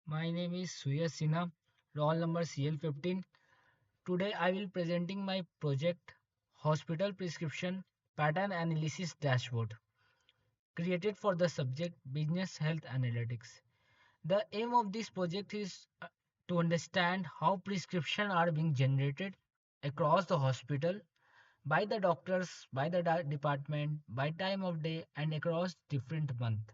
My name is Suyash Sinha, roll number CL15. Today I will presenting my project Hospital Prescription Pattern Analysis Dashboard created for the subject Business Health Analytics. The aim of this project is to understand how prescriptions are being generated across the hospital by the doctors, by the department, by time of day and across different months.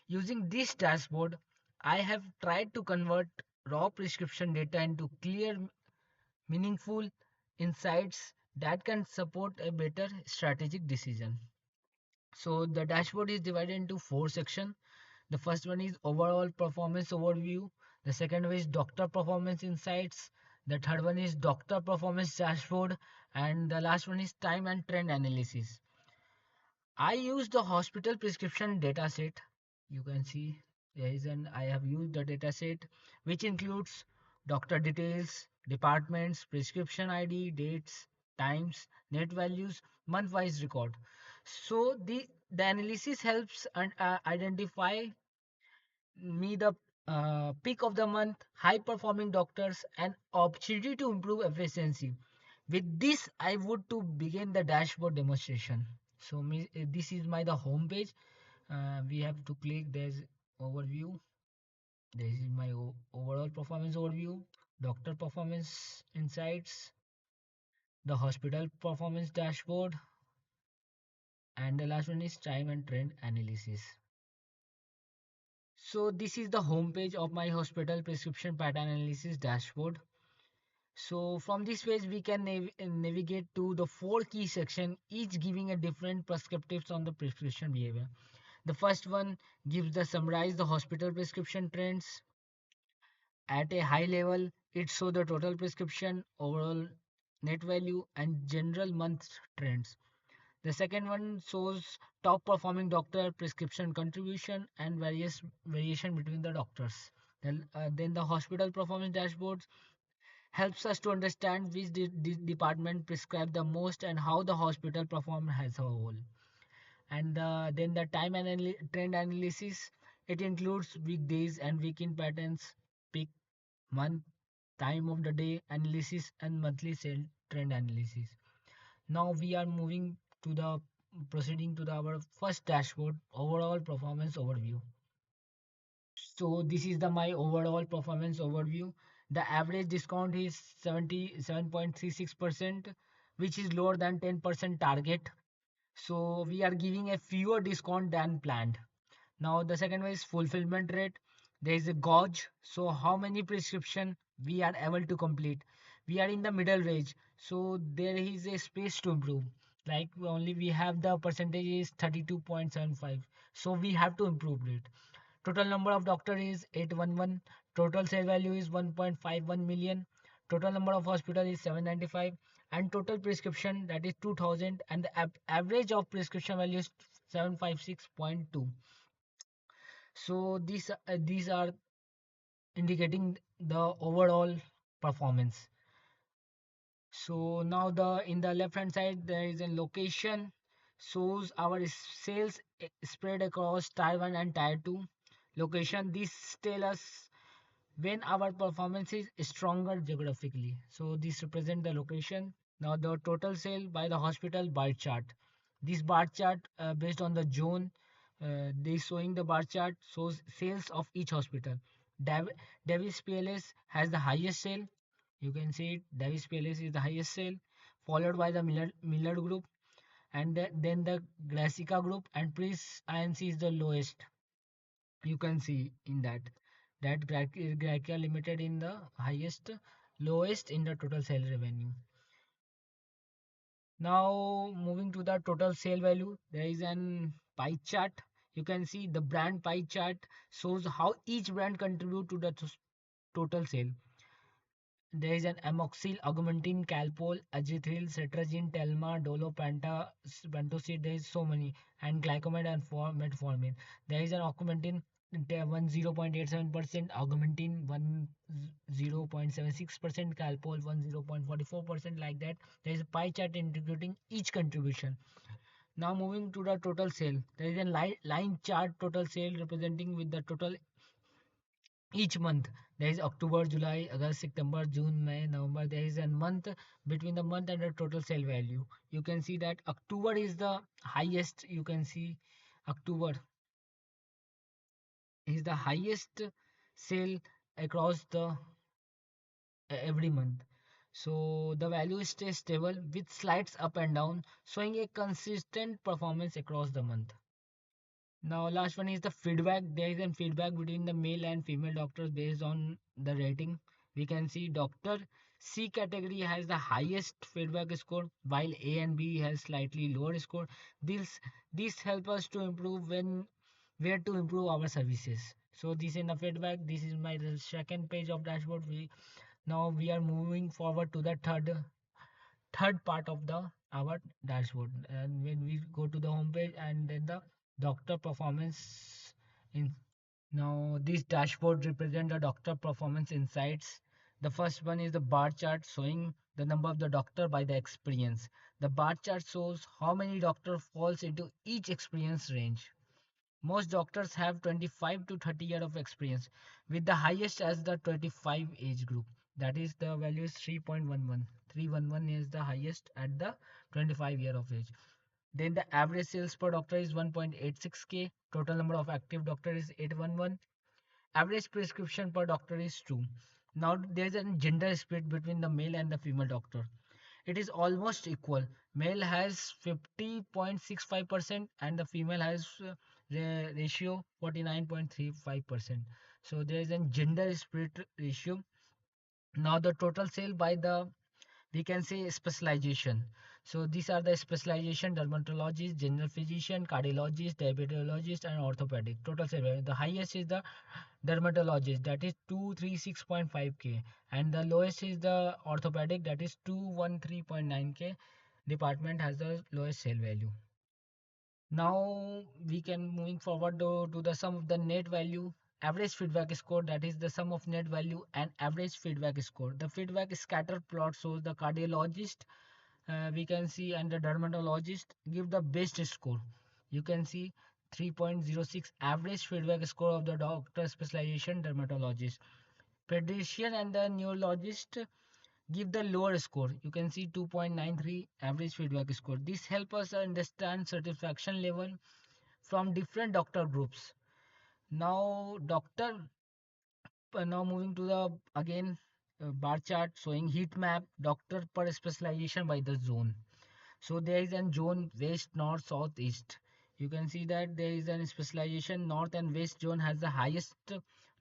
Using this dashboard, I have tried to convert raw prescription data into clear, meaningful insights that can support a better strategic decision. So the dashboard is divided into four sections. The first one is overall performance overview. The second one is doctor performance insights. The third one is doctor performance dashboard. And the last one is time and trend analysis. I use the hospital prescription dataset. You can see there is an I have used the dataset which includes doctor details, departments, prescription ID, dates, times, net values, month-wise record. So the analysis helps and identify me the peak of the month, high performing doctors, and opportunity to improve efficiency. With this, I would to begin the dashboard demonstration. So this is my the home page. We have to click there's overview. This is my overall performance overview, doctor performance insights, the hospital performance dashboard, and the last one is time and trend analysis. So this is the home page of my hospital prescription pattern analysis dashboard. So from this page we can navigate to the four key sections, each giving a different perspectives on the prescription behavior. The first one gives the summarize the hospital prescription trends at a high level. It shows the total prescription, overall net value, and general month trends. The second one shows top performing doctor prescription contribution and various variation between the doctors. Then the hospital performance dashboards helps us to understand which department prescribe the most and how the hospital performed as a whole. And then the time trend analysis, it includes weekdays and weekend patterns, peak, month, time of the day analysis, and monthly sale trend analysis. Now we are moving to the proceeding to our first dashboard, overall performance overview. So this is the my overall performance overview. The average discount is 77.36%, which is lower than 10% target. So we are giving a fewer discount than planned. Now the second one is fulfillment rate. There is a gauge. So how many prescription we are able to complete. We are in the middle range. So there is a space to improve. Like only we have the percentage is 32.75. So we have to improve it. Total number of doctor is 811. Total sale value is 1.51 million. Total number of hospital is 795. And total prescription that is 2000. And the average of prescription value is 756.2. So these are indicating the overall performance. So now the in the left hand side there is a location shows our sales spread across tier 1 and tier 2 location. This tell us when our performance is stronger geographically. So this represent the location. Now the total sale by the hospital bar chart. This bar chart based on the zone, they showing the bar chart shows sales of each hospital. Dav- Davis PLS has the highest sale. You can see it. Davis PLS is the highest sale, followed by the Millard group, and then the Gracica group, and Prince INC is the lowest. You can see in that Gracia Limited in the highest, lowest in the total sale revenue. Now moving to the total sale value, there is an pie chart. You can see the brand pie chart shows how each brand contribute to the total sale. There is an amoxil, augmentin, calpol, azithril, cetrazine, telma, dolo, pantocid. There is so many, and glycomide and metformin. There is an augmentin 10.87%, augmentin 10.76%, calpol 10.44%, like that. There is a pie chart integrating each contribution. Now moving to the total sale, there is a line chart total sale representing with the total each month. There is October, July, August, September, June, May, November. There is a month between the month and the total sale value. You can see that October is the highest. You can see October is the highest sale across the every month. So the value stays stable with slides up and down, showing a consistent performance across the month. Now, last one is the feedback. There is a feedback between the male and female doctors based on the rating. We can see Doctor C category has the highest feedback score, while A and B has slightly lower score. This help us to improve when where to improve our services. So this is the feedback. This is my second page of dashboard. We are moving forward to the third part of the our dashboard, and when we go to the home page and then the doctor performance in. Now this dashboard represent the doctor performance insights. The first one is the bar chart showing the number of the doctor by the experience. The bar chart shows how many doctor falls into each experience range. Most doctors have 25 to 30 years of experience, with the highest as the 25 age group. That is the value is 3.11. 311 is the highest at the 25 year of age. Then the average sales per doctor is 1.86k. Total number of active doctors is 811. Average prescription per doctor is 2. Now there is a gender split between the male and the female doctor. It is almost equal. Male has 50.65% and the female has ratio 49.35%. So there is a gender split ratio. Now the total sale by the, we can say, specialization. So these are the specialization: dermatologist, general physician, cardiologist, diabetologist, and orthopedic. Total sale value. The highest is the dermatologist, that is 236.5k, and the lowest is the orthopedic, that is 213.9k. Department has the lowest sale value. Now we can moving forward to the sum of the net value, average feedback score, that is the sum of net value and average feedback score. The feedback scatter plot shows the cardiologist, we can see, and the dermatologist give the best score. You can see 3.06 average feedback score of the doctor specialization dermatologist. Pediatrician and the neurologist give the lower score. You can see 2.93 average feedback score. This helps us understand satisfaction level from different doctor groups. Now now moving to the again bar chart showing heat map doctor per specialization by the zone. So there is a zone west, north, south, east. You can see that there is a specialization. North and west zone has the highest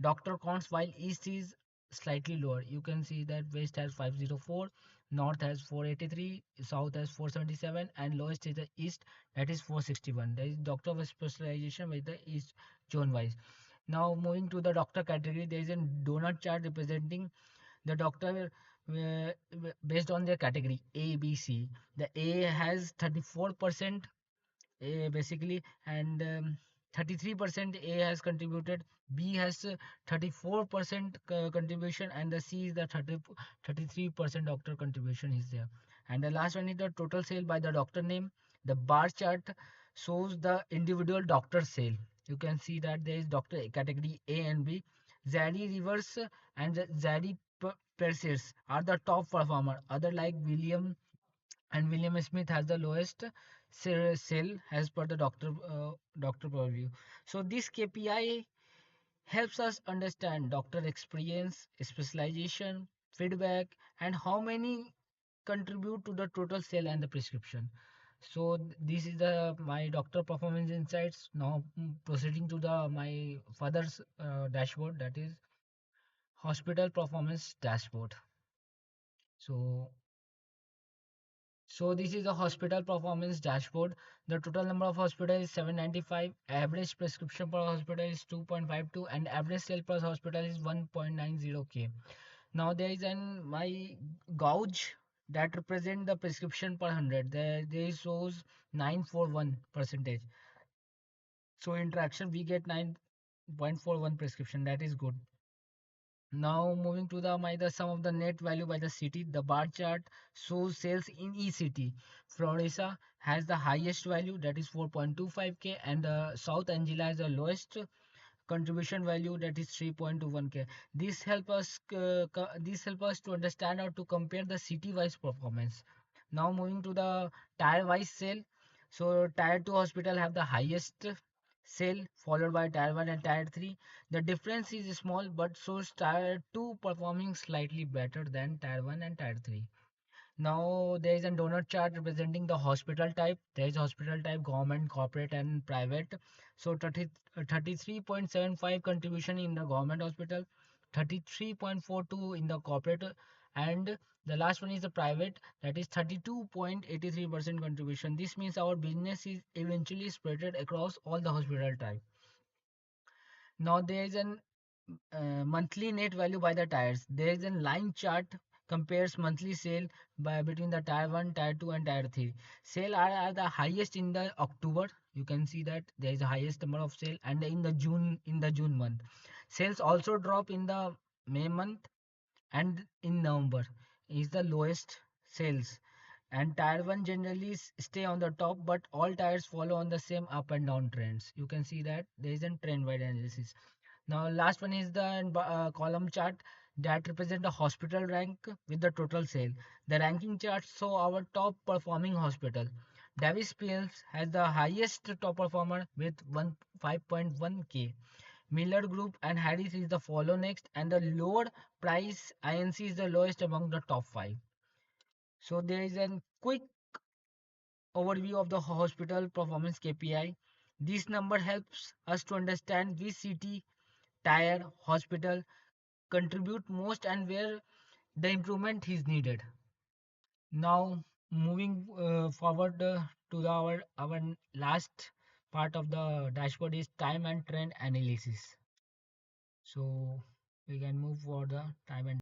doctor counts, while east is slightly lower. You can see that west has 504, north has 483, south has 477, and lowest is the east, that is 461. There is doctor specialization with the east zone wise. Now moving to the doctor category, there is a donut chart representing the doctor based on their category A, B, C. The A has 34% basically, and 33% A has contributed. B has 34% contribution, and the C is the 33% doctor contribution is there. And the last one is the total sale by the doctor name. The bar chart shows the individual doctor sale. You can see that there is doctor category A and B. Zadie Rivers and Zadie Perseus are the top performer. Other like William Smith has the lowest sale as per the doctor purview. So this KPI helps us understand doctor experience, specialization, feedback, and how many contribute to the total sale and the prescription. So this is the my doctor performance insights. Now proceeding to the my father's dashboard, that is hospital performance dashboard. So So this is the hospital performance dashboard. The total number of hospitals is 795. Average prescription per hospital is 2.52 and average sale per hospital is 1.90k. Now there is an my gauge that represent the prescription per 100. There shows 941 percentage. So interaction we get 9.41 prescription. That is good. Now moving to the sum of the net value by the city, the bar chart shows sales in each city. Florida has the highest value, that is 4.25k, and South Angela has the lowest contribution value, that is 3.21k. This help us to understand or to compare the city wise performance. Now moving to the tier wise sale. So tier 2 hospital have the highest sale, followed by tier 1 and tier 3. The difference is small, but shows tier 2 performing slightly better than tier 1 and tier 3. Now there is a donut chart representing the hospital type. There is hospital type government, corporate and private. So 33.75 contribution in the government hospital, 33.42 in the corporate, and the last one is the private, that is 32.83% contribution. This means our business is eventually spread across all the hospital type. Now there is an monthly net value by the tires. There is a line chart compares monthly sale by between the tier 1, tier 2 and tier 3. Sale are the highest in the October. You can see that there is the highest number of sale, and in the June month. Sales also drop in the May month, and in November is the lowest sales. And tier 1 generally stay on the top, but all tires follow on the same up and down trends. You can see that there is a trend wide analysis. Now, last one is the column chart that represent the hospital rank with the total sale. The ranking chart show our top performing hospital. Davis PLs has the highest top performer with 5.1k. Miller Group and Harris is the follow next, and the lower price INC is the lowest among the top 5. So there is a quick overview of the hospital performance KPI. This number helps us to understand which city, tier, hospital contribute most and where the improvement is needed. Now, moving forward to our last part of the dashboard is time and trend analysis. So we can move for the time and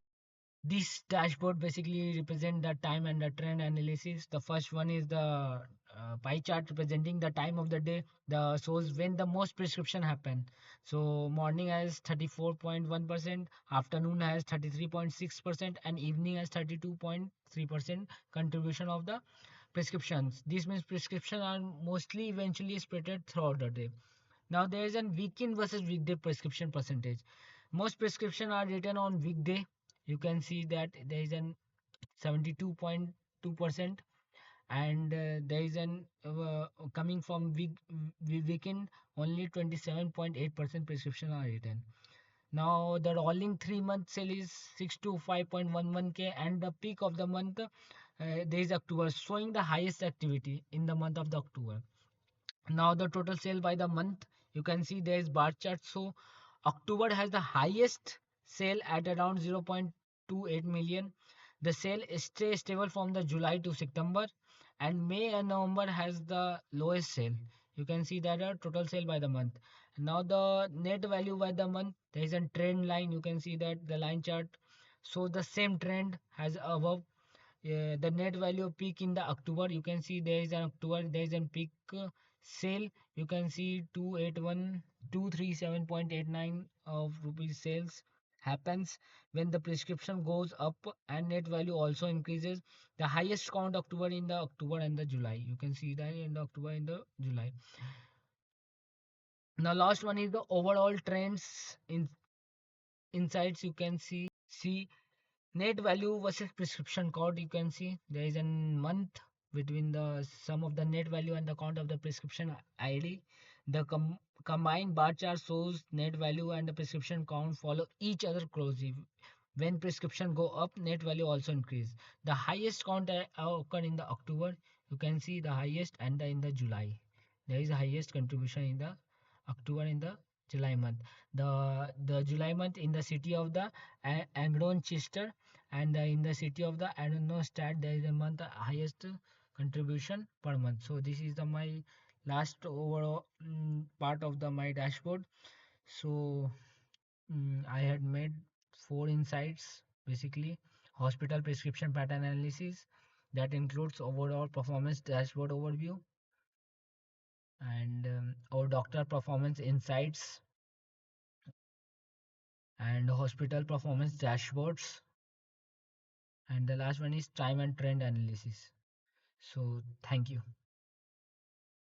this dashboard basically represent the time and the trend analysis. The first one is the pie chart representing the time of the day. The shows when the most prescription happen. So morning has 34.1%, afternoon has 33.6%, and evening has 32.3% contribution of the prescriptions. This means prescription are mostly eventually spread throughout the day. Now there is a weekend versus weekday prescription percentage. Most prescription are written on weekday. You can see that there is an 72.2%, and there is an coming from weekend only 27.8% prescription are written. Now the rolling 3 month sale is 6 to 5.11k, and the peak of the month there is October, showing the highest activity in the month of the October. Now the total sale by the month, you can see there is bar chart. So October has the highest sale at around 0.28 million. The sale stay stable from the July to September, and May and November has the lowest sale. You can see that a total sale by the month. Now the net value by the month, there is a trend line. You can see that the line chart. So the same trend has above. The net value peak in the October, you can see there is an October, there is a peak sale. You can see 237.89 of rupees sales happens when the prescription goes up, and net value also increases. The highest count October in the October and the July. You can see that in the October and the July. Now last one is the overall trends in insights. You can see net value versus prescription count. You can see there is a month between the sum of the net value and the count of the prescription ID. The combined bar chart shows net value and the prescription count follow each other closely. When prescription go up, net value also increase. The highest count occur in the October. You can see the highest, and in the July. There is the highest contribution in the October in the July month. The July month in the city of the Angron Chester, and in the city of the Stat, there is a month highest contribution per month. So this is the my last overall part of the my dashboard. So I had made 4 insights basically: hospital prescription pattern analysis, that includes overall performance dashboard overview, and our doctor performance insights, and hospital performance dashboards, and the last one is time and trend analysis. So thank you.